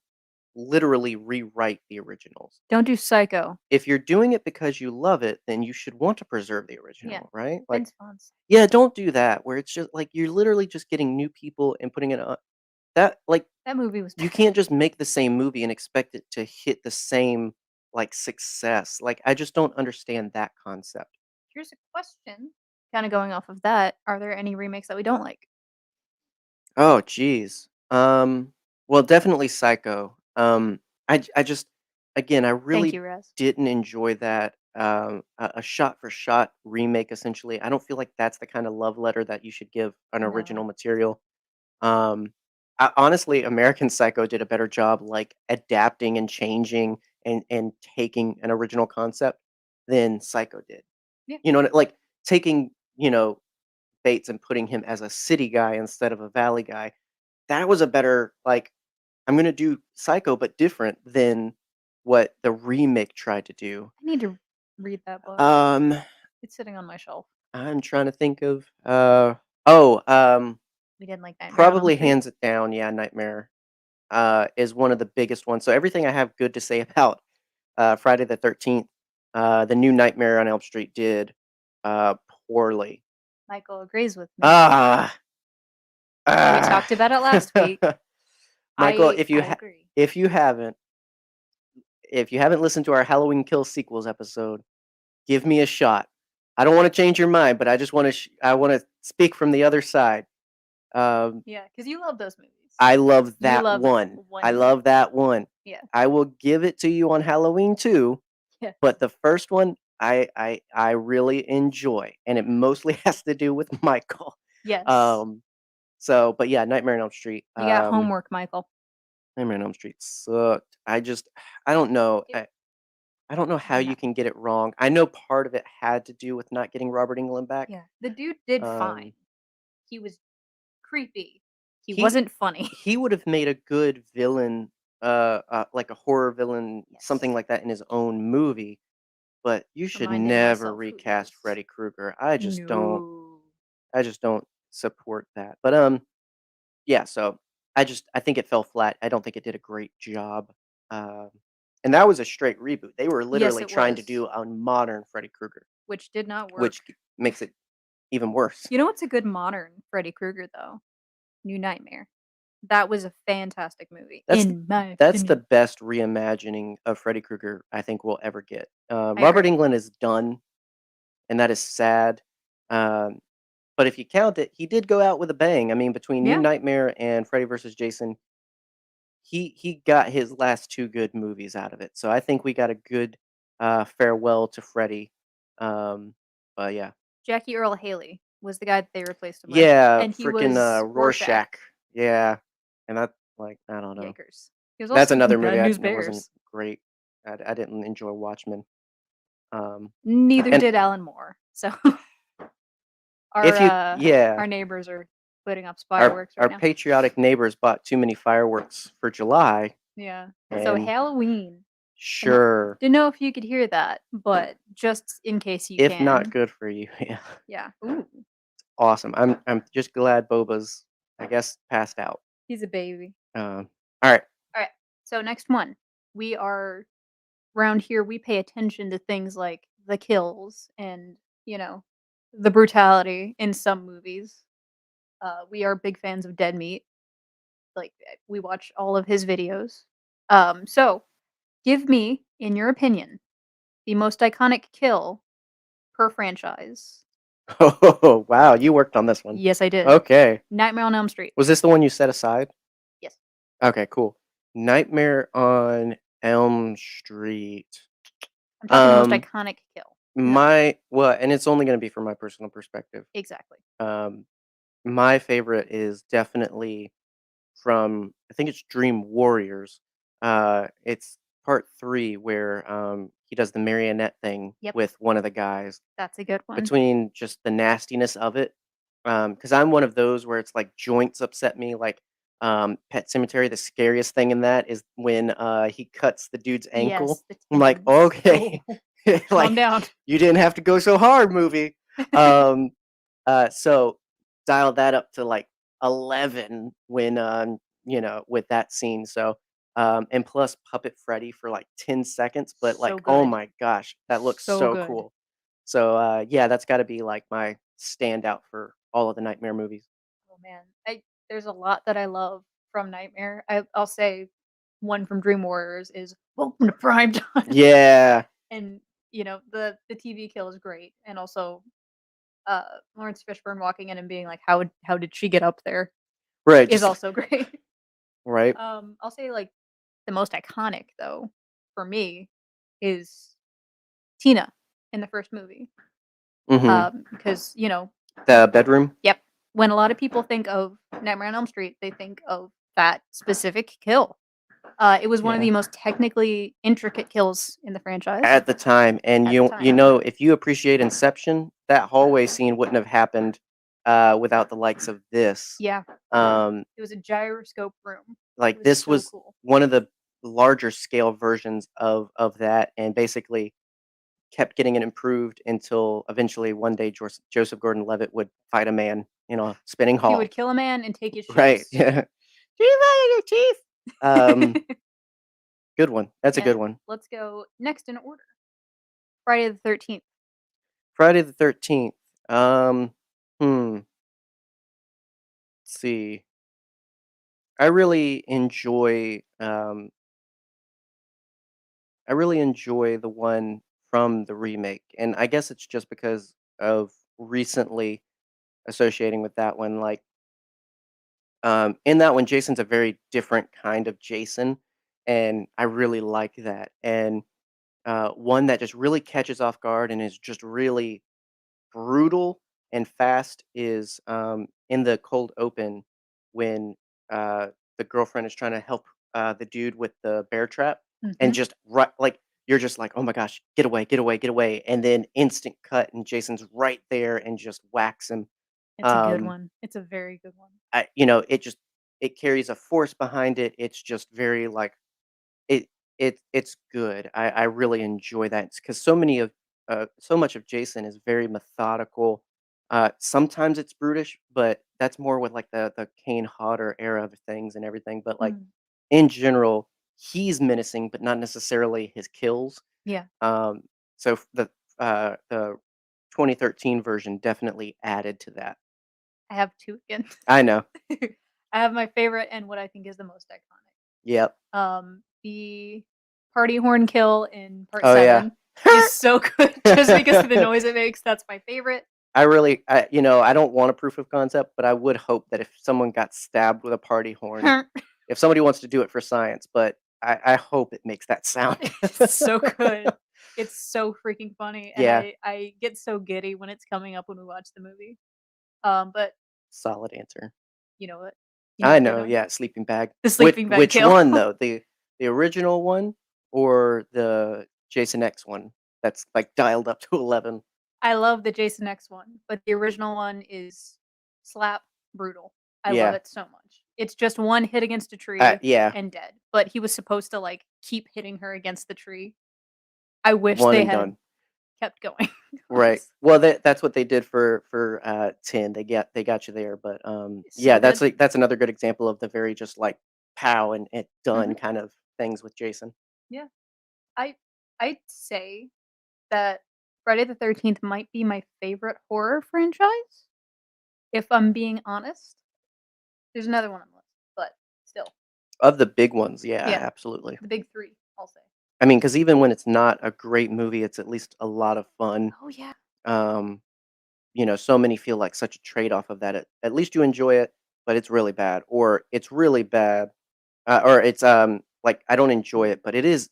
literally rewrite the originals. Don't do Psycho. If you're doing it because you love it, then you should want to preserve the Yeah. original, right? Like, Vince Vaughn's. yeah, don't do that where it's just like you're literally just getting new people and putting it on that like That movie was you bad. can't just make the same movie and expect it to hit the same like success. Like I just don't understand that concept. Here's a question, kinda going off of that. Are there any remakes that we don't like? Oh, geez. Well, definitely Psycho. I just, again, I Thank really you, Rez. didn't enjoy that. A shot for shot remake, essentially. I don't feel like that's the kind of love letter that you should give an original No. material. Um, honestly, American Psycho did a better job, like adapting and changing and taking an original concept than Psycho did. Yeah. Like taking Bates and putting him as a city guy instead of a valley guy. That was a better like, I'm gonna do Psycho, but different than what the remake tried to do. I need to read that book. Um, It's sitting on my shelf. I'm trying to think of We didn't like Nightmare on Elm probably Street. hands it down. Yeah, Nightmare is one of the biggest ones. So everything I have good to say about Friday the 13th, the new Nightmare on Elm Street did poorly. Michael agrees with me. Ah, We ah. talked about it last week. Michael, I agree. if you haven't listened to our Halloween Kill sequels episode, give me a shot. I don't want to change your mind, but I just want to I want to speak from the other side. Yeah, because you love those movies. I love that love one. one I movie. love that one. Yeah. I will give it to you on Halloween too, Yeah. but the first one I really enjoy, and it mostly has to do with Michael. Yes. So, but yeah, Nightmare on Elm Street. You got homework, Michael. Nightmare on Elm Street sucked. I don't know. I don't know how Yeah. you can get it wrong. I know part of it had to do with not getting Robert Englund back. Yeah, the dude did fine. He was creepy. He He- wasn't funny. He would have made a good villain, like a horror villain, something like that in his own movie. But you should Reminding never myself who he recast is. Freddy Krueger. I just don't. No. I just don't support that. But yeah. So I think it fell flat. I don't think it did a great job. And that was a straight reboot. They were literally it trying to was. do a modern Freddy Krueger, Which did not work. which makes it even worse. You know what's a good modern Freddy Krueger though? New Nightmare. That was a fantastic movie. That's That's the best reimagining of Freddy Krueger I think we'll ever get. I Robert agree. Englund is done, and that is sad. But if you count it, he did go out with a bang. I mean, between New Yeah. Nightmare and Freddy vs. Jason, he got his last two good movies out of it. So I think we got a good farewell to Freddy. But yeah. Jackie Earl Haley was the guy that they replaced him with. Yeah, And he freaking was Rorschach. Yeah. And that, like, I don't know. Yikers. He was That's also another in movie Bad News that wasn't Bears. great. I didn't enjoy Watchmen. Neither and- did Alan Moore. So If you, our neighbors are putting up fireworks our right now. patriotic neighbors bought too many fireworks for July. Yeah. So and Halloween. Sure. Didn't know if you could hear that, but just in case you If can. not, good for you. Yeah. Yeah. Ooh. Awesome. I'm just glad Boba's, I guess, passed out. He's a baby. All right. So next one. We are around here we pay attention to things like the kills and, the brutality in some movies. We are big fans of Dead Meat. Like we watch all of his videos. So give me, in your opinion, the most iconic kill per franchise. Oh, wow. You worked on this one. Yes, I did. Okay. Nightmare on Elm Street. Was this the one you set aside? Yes. Okay, cool. Nightmare on Elm Street. I'm talking most iconic kill. And it's only going to be from my personal perspective. Exactly. My favorite is definitely from, I think it's Dream Warriors. It's part 3 where he does the marionette thing with one of the guys. That's a good one. Between just the nastiness of it, because I'm one of those where it's like joints upset me. Like Pet Cemetery, the scariest thing in that is when he cuts the dude's ankle. Yes, I'm like, okay, calm like down. you didn't have to go so hard, movie. So dial that up to like 11 when with that scene. So and plus Puppet Freddy for like 10 seconds, but So like, oh good. my gosh, that looks So so good. cool. So yeah, that's got to be like my standout for all of the Nightmare movies. Oh man, there's a lot that I love from Nightmare. I'll say one from Dream Warriors is Welcome to Prime Time. Yeah. And the TV kill is great, and also Lawrence Fishburne walking in and being like, how did she get up there? Right. Is also great. Right. I'll say like the most iconic though for me is Tina in the first movie. Because the bedroom. Yep. When a lot of people think of Nightmare on Elm Street, they think of that specific kill. It was one of the most technically intricate kills in the franchise at the time. And At you the time. you know, if you appreciate Inception, that hallway scene wouldn't have happened without the likes of this. Yeah. Um, It was a gyroscope room. like was this so was cool. one of the larger scale versions of that, and basically kept getting it improved until eventually one day Joseph Gordon-Levitt would fight a man in a spinning He hall. would kill a man and take his Right, shoes. yeah. "Teeth out your teeth!" Um, good one. That's a Yeah. good one. Let's go next in order. Friday the 13th. Friday the 13th. Let's see. I really enjoy, the one from the remake, and I guess it's just because of recently associating with that one, like, in that one, Jason's a very different kind of Jason, and I really like that, and, one that just really catches off guard and is just really brutal and fast is, in the cold open when, the girlfriend is trying to help, the dude with the bear trap and Mhm. just right like, you're just like, "Oh my gosh, get away, get away, get away," and then instant cut, and Jason's right there and just whacks him. It's a good Um, one. It's a very good one. it carries a force behind it. It's just very, like, it it's good. I really enjoy that because so much of Jason is very methodical. Sometimes it's brutish, but that's more with, like, the Kane Hodder era of things and everything, but, like, Mm. in general, he's menacing, but not necessarily his kills. Yeah. Um, so the 2013 version definitely added to that. I have 2 again. I know. I have my favorite and what I think is the most iconic. Yep. The party horn kill in part Oh, yeah. 7 is so good just because of the noise it makes. That's my favorite. I don't want a proof of concept, but I would hope that if someone got stabbed with a party horn, if somebody wants to do it for science, but I hope it makes that sound. It's so good. It's so freaking funny, and Yeah, I get so giddy when it's coming up when we watch the movie. But solid answer. you know what? You know I what the know, other one? yeah, sleeping bag. The sleeping bag Which kill. one though? The original one or the Jason X one that's, like, dialed up to 11? I love the Jason X one, but the original one is slap brutal. I love Yeah. it so much. It's just one hit against a tree Yeah, and dead, but he was supposed to, like, keep hitting her against the tree. I wish one they and had done. kept going. Right. Well, that's what they did for 10. They got you there, but, It's yeah, so good. that's another good example of the very just, like, pow and it done Mhm. kind of things with Jason. Yeah. I I'd say that Friday the 13th might be my favorite horror franchise, if I'm being honest. There's another one on the list, but still. Of the big ones, yeah, Yeah, absolutely. the big 3, I'll say. I mean, because even when it's not a great movie, it's at least a lot of fun. Oh, yeah. Um, so many feel like such a trade-off of that. At least you enjoy it, but it's really bad, or it's really bad, or it's, like, I don't enjoy it, but it is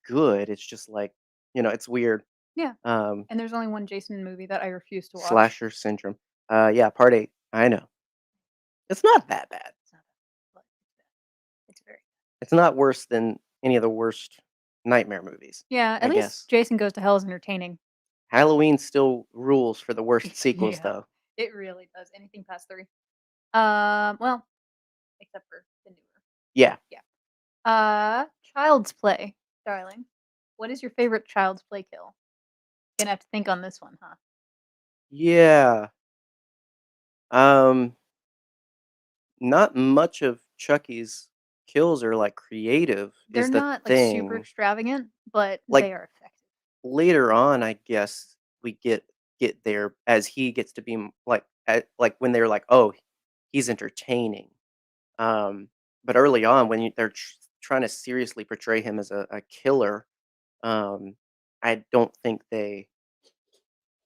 good. It's just like, it's weird. Yeah, Um, and there's only one Jason movie that I refuse to watch. slasher syndrome. Yeah, part 8. I know. It's not that bad. It's not that, but it's very It's not worse than any of the worst nightmare movies, yeah, I at least guess. Jason Goes to Hell is entertaining. Halloween still rules for the worst sequels, Yeah, though. it really does. Anything past 3. Well, except for the newer. Yeah. Yeah. Child's Play, darling. What is your favorite Child's Play kill? Gonna have to think on this one, huh? Yeah. Um, not much of Chucky's kills are, like, creative They're is the not, like, super thing. extravagant, but Like, they are effective. later on, I guess we get there as he gets to be like when they're like, "Oh, he's entertaining." Um, but early on, when they're trying to seriously portray him as a killer, um, I don't think they,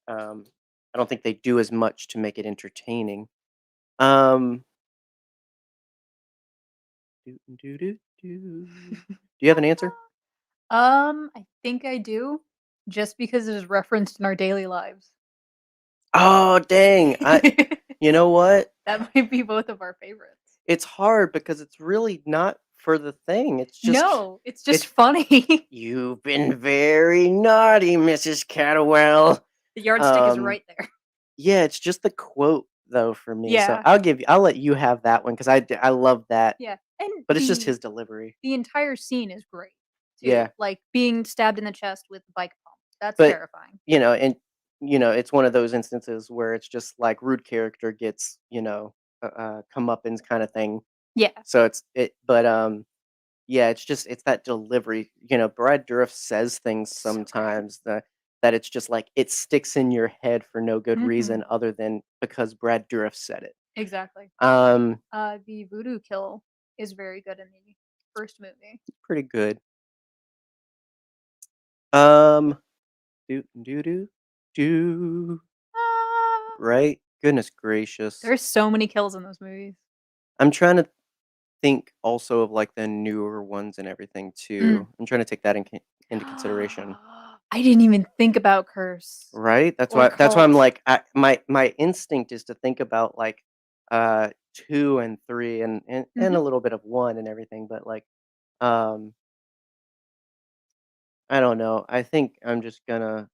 um, I don't think they do as much to make it entertaining. Um, do, do, do. Do you have an answer? I think I do, just because it is referenced in our daily lives. Oh, dang! You know what? That might be both of our favorites. It's hard because it's really not for the thing. It's just No, it's just it's funny. "You've been very naughty, Mrs. Catterwell." The yardstick is Um, right there. yeah, it's just the quote though for me. So Yeah, I'll let you have that one because I love that, yeah, and but it's just his delivery. the entire scene is great too, Yeah. like, being stabbed in the chest with the bike pump. That's But, terrifying. and, it's one of those instances where it's just like rude character gets, comeuppance kinda thing. Yeah. So yeah, it's that delivery. Brad Dourif says things So good. sometimes that it's just like it sticks in your head for no good Mhm. reason other than because Brad Dourif said it. Exactly. Um, The voodoo kill is very good in the first movie. Pretty good. Um, do do do do. Ah! Right? Goodness gracious. There's so many kills in those movies. I'm trying to think also of like the newer ones and everything Mm. too. I'm trying to take that into consideration. I didn't even think about Curse Right? That's or why I'm Cult. like my instinct is to think about like 2 and 3 and a Mhm. little bit of 1 and everything, but like um I don't know. I think I'm just gonna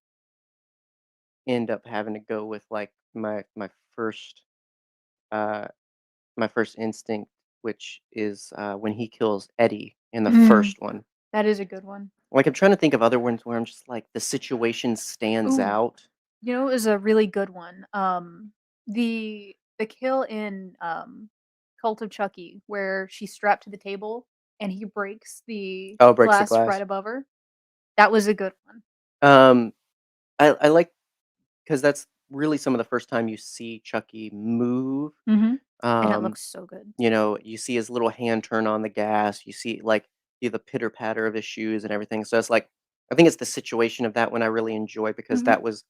end up having to go with like first uh my first instinct, which is when he kills Eddie in the Mm, first one. that is a good one. Like I'm trying to think of other ones where I'm just like the situation stands Ooh, out. it was a really good one. The kill in Cult of Chucky where she's strapped to the table and he breaks the Oh, breaks the glass right glass. above her. That was a good one. Um I like 'cause that's really some of the first time you see Chucky move. Mhm. And it Um, looks so good. you see his little hand turn on the gas, you see, like, the pitter patter of his shoes and everything, so it's like I think it's the situation of that one I really enjoy because Mhm. that was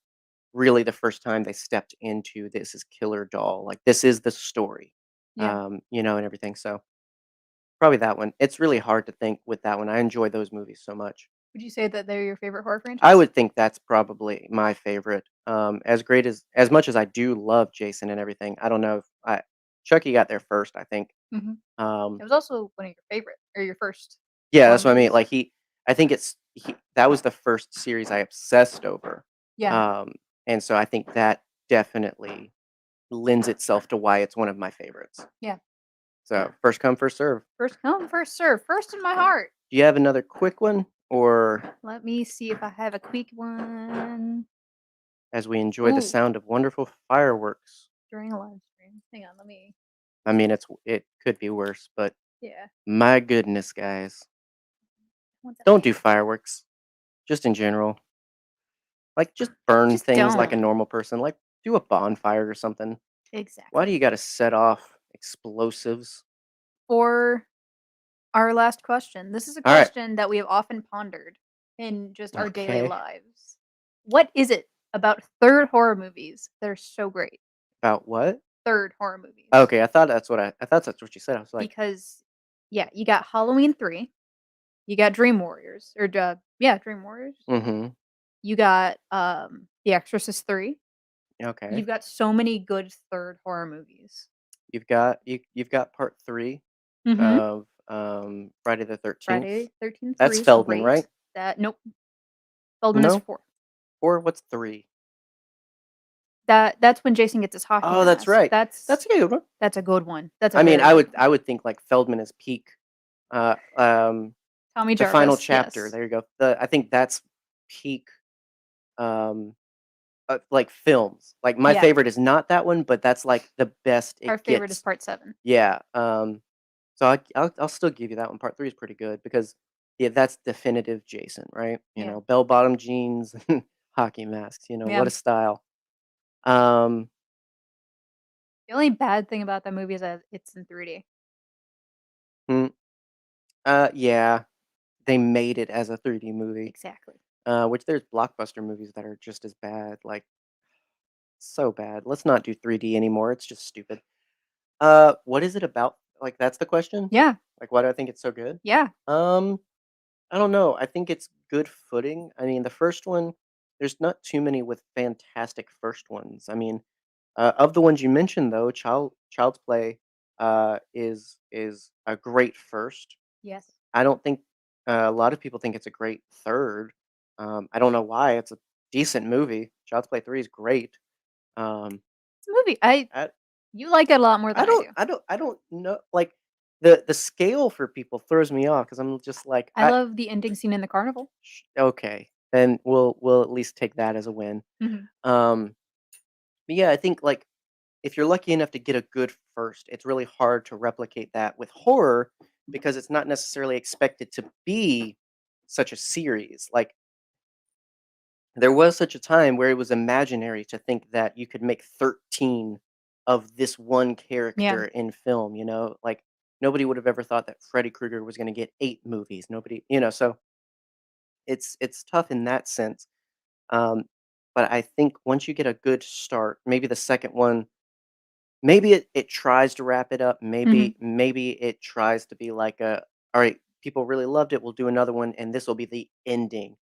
really the first time they stepped into this is killer doll, like, this is the story, Yeah. and everything, so probably that one. It's really hard to think with that one, I enjoy those movies so much. Would you say that they're your favorite horror I franchise? would think that's probably my favorite. As much as I do love Jason and everything, I don't know if Chucky got there first, I think. Mhm. Um, It was also one of your favorite or your first yeah, horror that's what I mean. movies. Like I think that was the first series I obsessed over. Yeah. Um, and so I think that definitely lends itself to why it's one of my favorites. Yeah. So first come, first serve. First come, first serve. First in my heart. Do you have another quick one, or Let me see if I have a quick one. as we enjoy the Ooh, sound of wonderful fireworks? during a live stream. Hang on, let me. I mean, it could be worse, but Yeah. my goodness, guys. Ones that I Don't do hate. fireworks, just in general. Like, just burn Just things like a don't. normal person, like, do a bonfire or something. Why do Exactly. you gotta set off explosives? For our last question, this is a Alright. question that we have often pondered in just our daily Okay. lives. What is it about third horror movies that are so great? About what? Third horror movies. Okay, I thought that's what you said. I was like, Because, yeah, you got Halloween 3, you got Dream Warriors, or yeah, Dream Warriors. "Mhm, You got The Exorcist 3. okay." You've got so many good third horror movies. You've got part 3 Mhm. of, Friday the 13th. Friday 13th That's 3 is Feldman, right? great. That nope, Feldman is No? 4. Or what's 3? That's when Jason gets his hockey Oh, that's mask. right. That's a good one. That's a good one. That's a I mean, very good one. I would think, like, Feldman is peak, uh, um Tommy the final Jarvis, chapter, yes. there you go. I think that's peak, um, like, films. Like, my Yeah. favorite is not that one, but that's, like, the best Our it favorite is gets. part 7. Yeah, so I'll still give you that one. Part 3 is pretty good because, yeah, that's definitive Jason, right? Yeah. Bell-bottom jeans and hockey masks, Yeah. what a style. Um, The only bad thing about that movie is that it's in 3D. mm, yeah, they made it as a 3D movie, Exactly. which there's blockbuster movies that are just as bad, like, so bad. Let's not do 3D anymore, it's just stupid. What is it about? Like, that's the question? Yeah. Like, why do I think it's so good? Yeah. Um, I don't know, I think it's good footing. I mean, the first one, there's not too many with fantastic first ones. I mean, of the ones you mentioned, though, Child's Play, is a great first. Yes. I don't think a lot of people think it's a great third. I don't know why, it's a decent movie. Child's Play 3 is great. Um, It's a movie. I I You like it a lot more than I do. I don't know, like, the scale for people throws me off because 'cause I'm just like, I love the ending scene in the carnival. okay. then we'll at least take that as a win. Mhm. Um, but yeah, I think like if you're lucky enough to get a good first, it's really hard to replicate that with horror because it's not necessarily expected to be such a series. Like there was such a time where it was imaginary to think that you could make 13 of this one Yeah. character in film, Like nobody would have ever thought that Freddy Krueger was going to get 8 movies. Nobody, so it's tough in that sense. Um, but I think once you get a good start, maybe the second one, maybe it tries to wrap it up. Mhm. Maybe it tries to be like all right, people really loved it. We'll do another one, and this will be the ending.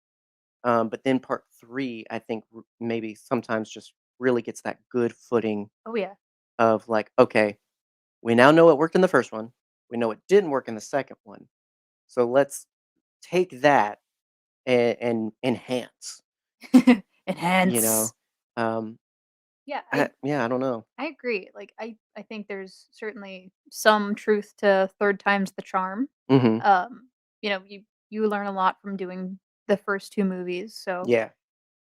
But then part 3, I think maybe sometimes just really gets that good footing Oh, yeah. of like, okay, we now know it worked in the first one. We know it didn't work in the second one. So let's take that and enhance, you know? Enhance. Um, Yeah, I yeah, I don't know. I agree. Like, I think there's certainly some truth to third time's the charm. Mhm. Um, you learn a lot from doing the first 2 movies, so Yeah.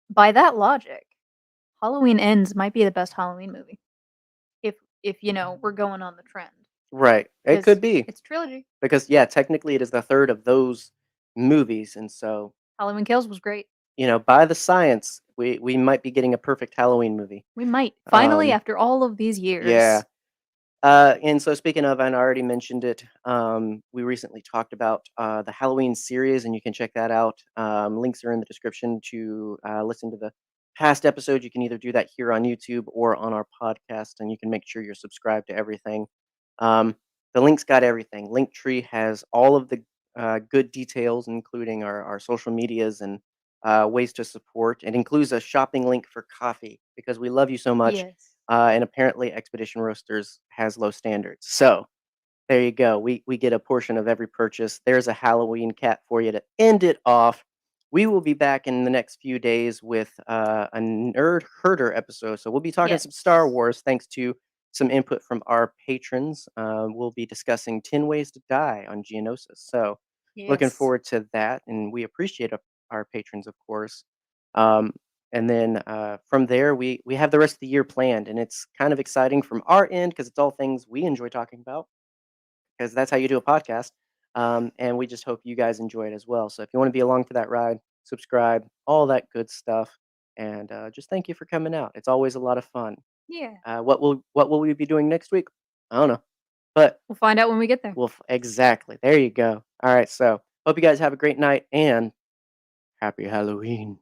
by that logic, Halloween Ends might be the best Halloween movie if we're going on the trend Right. It because could be it's trilogy. because yeah, technically it is the third of those movies, and so, Halloween Kills was great. by the science, we might be getting a perfect Halloween movie. We might finally Um, after all of these yeah. years. And so speaking of, and I already mentioned it, we recently talked about the Halloween series, and you can check that out. Links are in the description to listen to the past episode. You can either do that here on YouTube or on our podcast, and you can make sure you're subscribed to everything. Um, the link's got everything. Linktree has all of the good details, including our social medias and ways to support. It includes a shopping link for coffee because we love you so much, Yes. and apparently Expedition Roasters has low standards. So there you go. We get a portion of every purchase. There's a Halloween cat for you to end it off. We will be back in the next few days with a Nerd Herder episode. So we'll be talking Yes. some Star Wars thanks to some input from our patrons. We'll be discussing 10 Ways to Die on Geonosis. So looking Yes. forward to that. And we appreciate our patrons, of course. Um, and then from there, we have the rest of the year planned. And it's kind of exciting from our end because it's all things we enjoy talking about because that's how you do a podcast. And we just hope you guys enjoy it as well. So if you want to be along for that ride, subscribe, all that good stuff. And just thank you for coming out. It's always a lot of fun. Yeah. What will we be doing next week? I don't know, but We'll find out when we get there. exactly. There you go. All right. So hope you guys have a great night and happy Halloween.